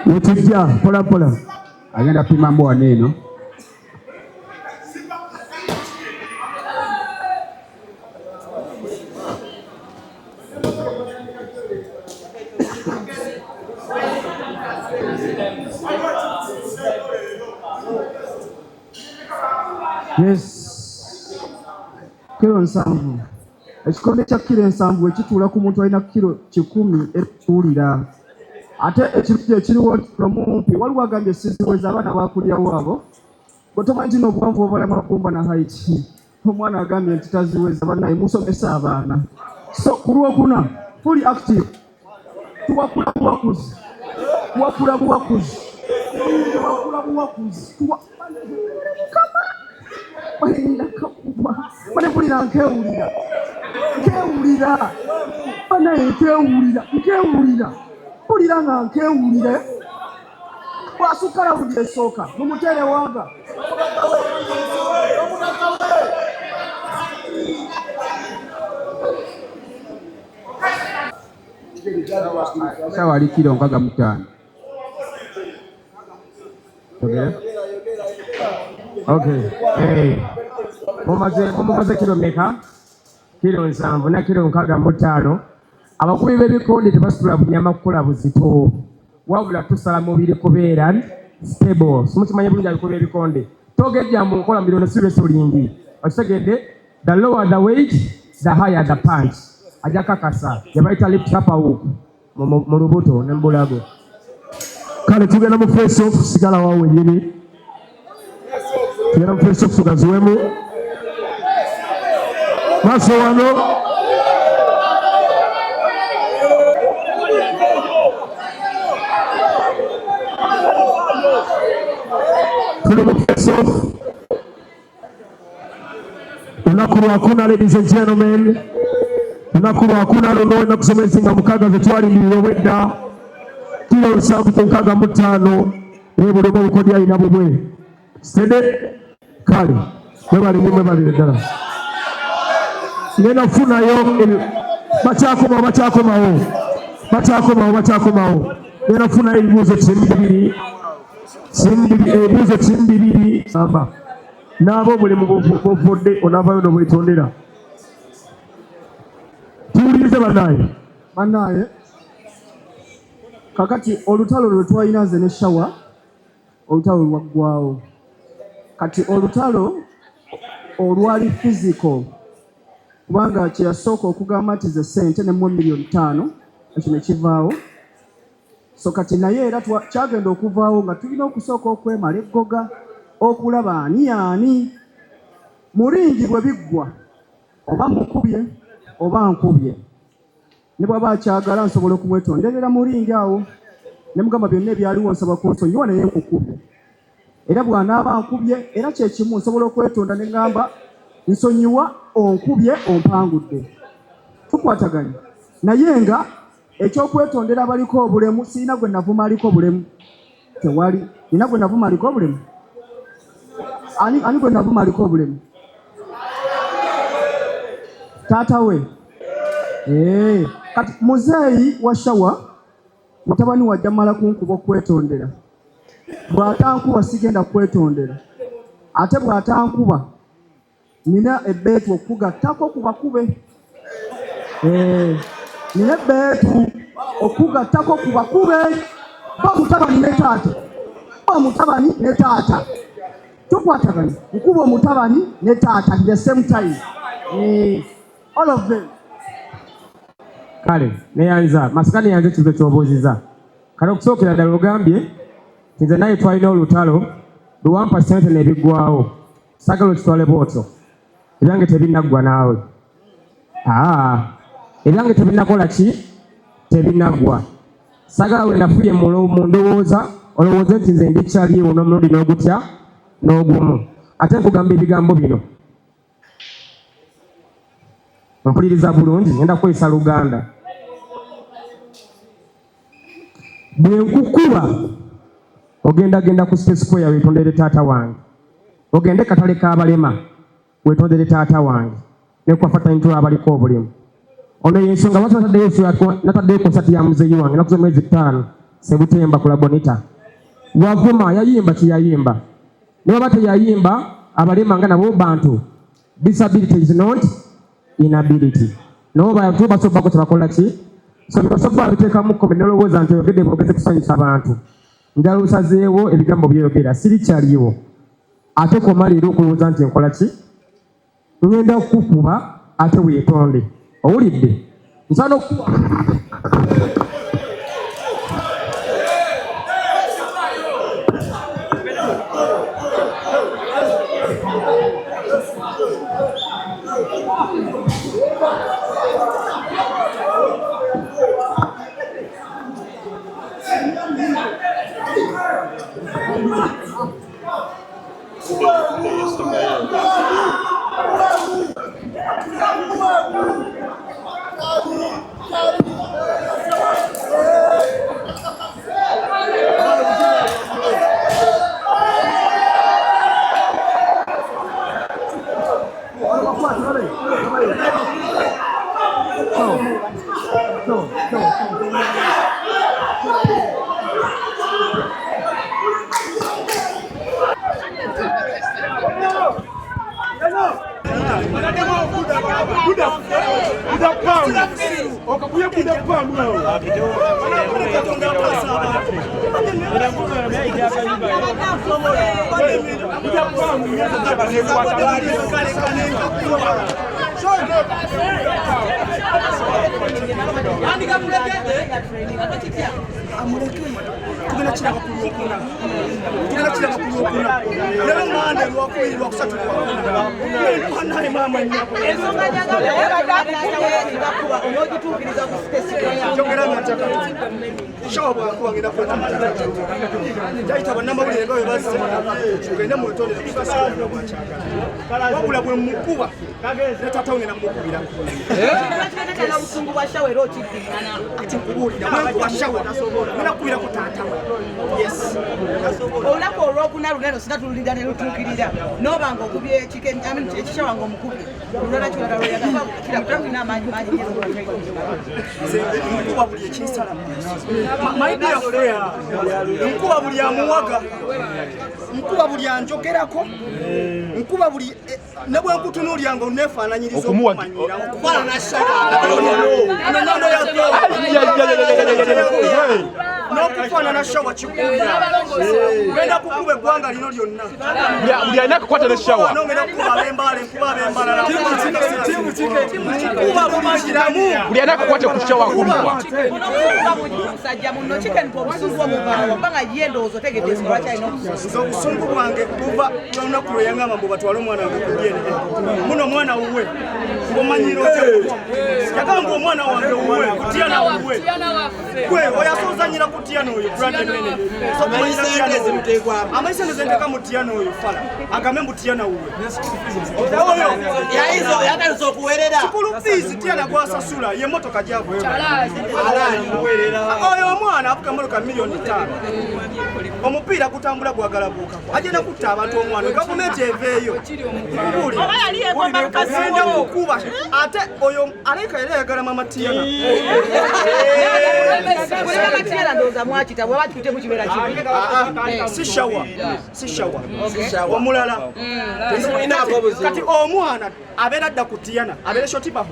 Mutujja pola pola agenda pima mboa neno. Yes. Kilo nsanvu. Ekikonde kya kilo ensanvu ekituula ku muntu alina kilo 100 etuulira. Ate ekirungi ekiriwo mumpi waliwo agambye siziweza abaana bakulyawo abo. Botomanyi no obuwanvu obulama kumba na height. Omwana agambye nti taziweza bannaye musomesa abaana. So ku Lwokuna fully active. Tuwakula buwakuzi. Tuwakula buwakuzi. Tuwakula buwakuzi. Mane kulira nkewulira. Nkewulira. Banaye nkewulira. Kulira nga nkewulire. Wasukala buli esooka. Mumutere wanga. Sawa likiro nkaga mutano. Okay. Hey. Mumaze kilo meka? Kilo nsanvu na kilo nkaga mutano. Abakubi b'ebikonde tebasitula bunyama kukola buzito. Wabula tusala mubiri kubeera stable. Simukimanyi bulungi abikubi b'ebikonde. Togejja mu nkola mirono seriously lingi. Okitegedde, the lower the weight, the higher the punch. Aja kakasa. Yabaita lift upper hook. Mu lubuto ne mbulago. Kale tugenda mu face off sigala wawe nyini. Tugenda mu face off tugaziwemu. Maso wano. Hakuna ladies and gentlemen. Hakuna lono na kusomezinga mukaga zetwali nilowedda. Kilo nsanvu kunkaga mutano. Ebulemo bukodya ina bubwe. Stede kali. Mwe bali ddala. Nena funa yo bachakomawo. Nena funa ebibuzo timbibiri. Ebibuzo timbibiri samba. Nabo buli mubufodde onavayo n'obwetondera. Tuwulirize bannaye. Kakati olutalo lwe twalina nze ne shawa, olutalo lwaggwawo. Kati olutalo olwali physical. Kubanga kyeyasooka okugamba nti ze ssente ne mu $5,000,000 ekyo ne kivaawo. So kati naye era kyagenda okuvaawo nga tulina okusooka okwemala eggoga. Okulaba ani muringi bwe biggwa oba mukubye oba nkubye ne bw'aba akyagala nsobola okumwetonderera muringi awo ne mugamba byonna ebyaliwo nsaba kunsonyiwa naye nkukubye era bw'anaaba nkubye era kyekimu nsobola okwetonda ne ngamba nsonyiwa onkubye ompangudde tukwataganye naye nga ekyokwetondera abaliko obulemu siina gwe navuma aliko obulemu tewali nina gwe navuma aliko obulemu ani gwe navuma aliko obulemu taata we kati muzeeyi wa shawa mutabani wajja mala kunkuba okwetondera bw'atankuba sigenda kwetondera ate bw'atankuba nina ebbeetu okugattako ku bakube nina ebbeetu okugattako ku bakube mutabani ne taata tukwataganye nkuba omutabani ne taata at the same time all of them. Kale neyanza masikani yanze kizo kyobuuziza kale okusookera ddala ogambye nze naye twalina olutalo luwampa ssente n'ebiggwawo sagala okitwale bwotyo ebyange tebinaggwa naawe ebyange tebinakola ki tebinaggwa sagala we nafuye mu ndowooza olowooze nti nze ndikyaliwo n'omulundi n'ogutya n'ogumu ate nkugamba ebigambo bino mpuliriza bulungi ngenda kukozesa Luganda bwe nkukuba ogenda ku Space Square weetondere taata wange ogende katale k'abalema weetondere taata wange ne kwafata ntula abaliko obulemu ono yensonga lwaki nataddeyo konsati ya muzeeyi wange nakuza mwezi 5 Sebutemba ku Labonita. Wavuma yayimba kiyayimba ne baba teyayimba abalema nga nabo bantu. Disability is not inability. No bantu basoba ko kyabakola ki so basoba biteekamu kome nolowooza nti oyogedde bwogeze kusanyusa abantu. Njala osazeewo ebigambo byeyogera siri kyaliwo ate koma leero okulowooza nti nkola ki ngenda okukuba ate weetonde owulidde nsana nkuba buli amuwaga nkuba buli anjogerako nkuba buli ne bwe nkutunuulya nga oneefaananyiriza okumanyira okufaanana n'okufaanana shawa kikuya genda kukuba eggwanga lino lyonna buli alina kukwata ne shawa nongenda kukuba ab'embaala enkuba ab'embalala kuba bumagiramu buli alina kukwata ku shawa akumibwa musajja muno kikenipa obusungu omubaawo oba nga ye ndowooza otegedde ekikolwa kyalina obusungu bwange buva olunaku lwe yangamba mbu batwale omwana wange kudyene muno omwana wuwe ng'omanyira otya yagamba omwana wange wuwe kutyana wuwe gwe oyasozanyira kutyana oyo brandemene amaisende zenteka mu tyana oyo fala agambe mbu tyana wuwe kikulu fiizi tyana gwasasula ye motoka gyavu oyo omwana avuga motoka miliyoni 5 omupiira gutambula gwagalabuukako agenda kutta abantu omwana gavumenti eveeyo genda kukuba ate oyo aleka era yagala mama Tiana si shawa omulala kati omwana abeera adda ku Tiana abeere shotibaho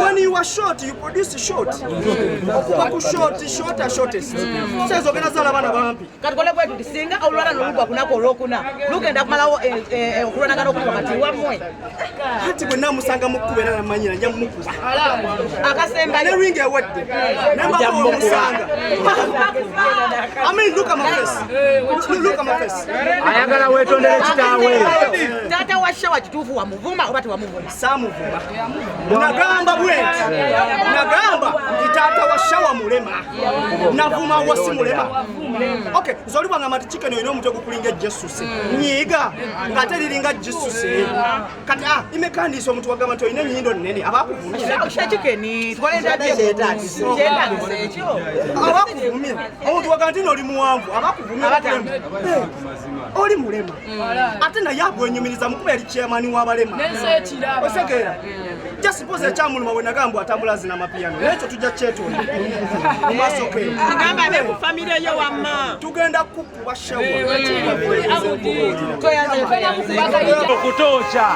when you are short you produce short okuba ku shortest sezo gena zala bana bampi kati kole bwetu singa olwala nolugwa kunako olwokuna lugenda kumalawo okulwanagana okuba kati wamwe kati bwe namusanga mukubera namanyira nja mukuba akasemba ne ring ewedde namba omusanga I mean look at my face ayagala wetondere kitaawe tata wa shawa kituufu wamuvuma oba tewamuvuma samuvuma nagamba bweti nagamba tata wa shawa mulema navuma wasi mulema okay zoli bwanga mati chicken oyino omutego kulinga Jesus nyiga ngate liringa Jesus kati imekandiso omuntu wagamba nti oyina enyindo nnene abakuvumira chicken twalenda abakuvumira omuntu wagamba nti oli muwanvu abakuvumira oli mulema ate naye abwenyumiriza mukuba yali chairman w'abalema osekeera just suppose ekyamuluma bwe nagamba atambula zina mapiyano nekyo tujja kyetonda mu maaso ke agamba ne ku famire yo wamma tugenda kukuba shawa kutosha